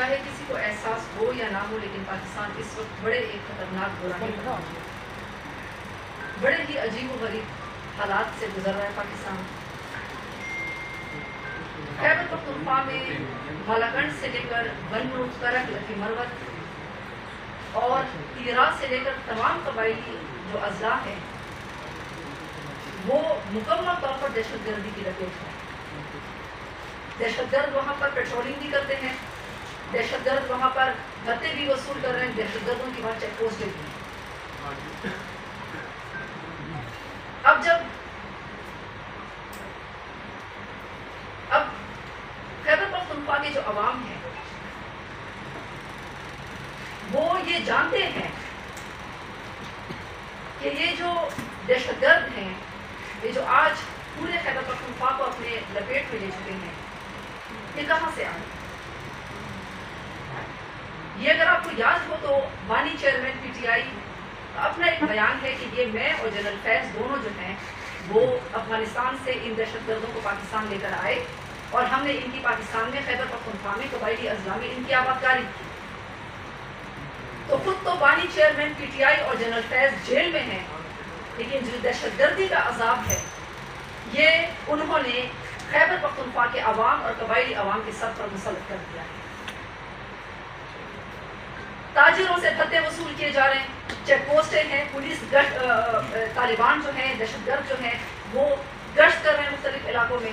چاہے کسی کو احساس ہو یا نہ ہو، لیکن پاکستان اس وقت بڑے ایک خطرناک بحران میں، بڑے ہی عجیب و غریب حالات سے گزر رہا ہے پاکستان۔ خیبر پختونخوا میں بالاکنڈ سے لے کر بنو، کرک، لکی مروت اور تیرا سے لے کر تمام قبائلی جو اضلاع ہیں وہ مکمل طور پر دہشت گردی کی لپیٹ ہے۔ دہشت گرد وہاں پر پیٹرولنگ بھی کرتے ہیں، دہشت گرد وہاں پر بھتے بھی وصول کر رہے ہیں، دہشت گردوں کی وہاں چیک پوسٹیں بھی ہیں۔ اب خیبر پختونخوا کے جو عوام ہیں وہ یہ جانتے ہیں کہ یہ جو دہشت گرد ہیں، یہ جو آج پورے خیبر پختونخوا کو اپنے لپیٹ میں لے چکے ہیں، یہ کہاں سے آئے؟ یہ اگر آپ کو یاد ہو تو بانی چیئرمین پی ٹی آئی کا اپنا ایک بیان ہے کہ یہ میں اور جنرل فیض دونوں جو ہیں وہ افغانستان سے ان دہشت گردوں کو پاکستان لے کر آئے اور ہم نے ان کی پاکستان میں خیبر پختونخوا میں قبائلی اضلاع میں ان کی آبادکاری کی۔ تو خود تو بانی چیئرمین پی ٹی آئی اور جنرل فیض جیل میں ہیں، لیکن جو دہشت گردی کا عذاب ہے یہ انہوں نے خیبر پختونخوا کے عوام اور قبائلی عوام کے سر پر مسلط کر دیا ہے۔ تاجروں سے بھتے وصول کیے جا رہے ہیں، چیک پوسٹیں ہیں، پولیس گشت، طالبان جو ہیں، دہشت گرد جو ہیں وہ گشت کر رہے ہیں مختلف علاقوں میں۔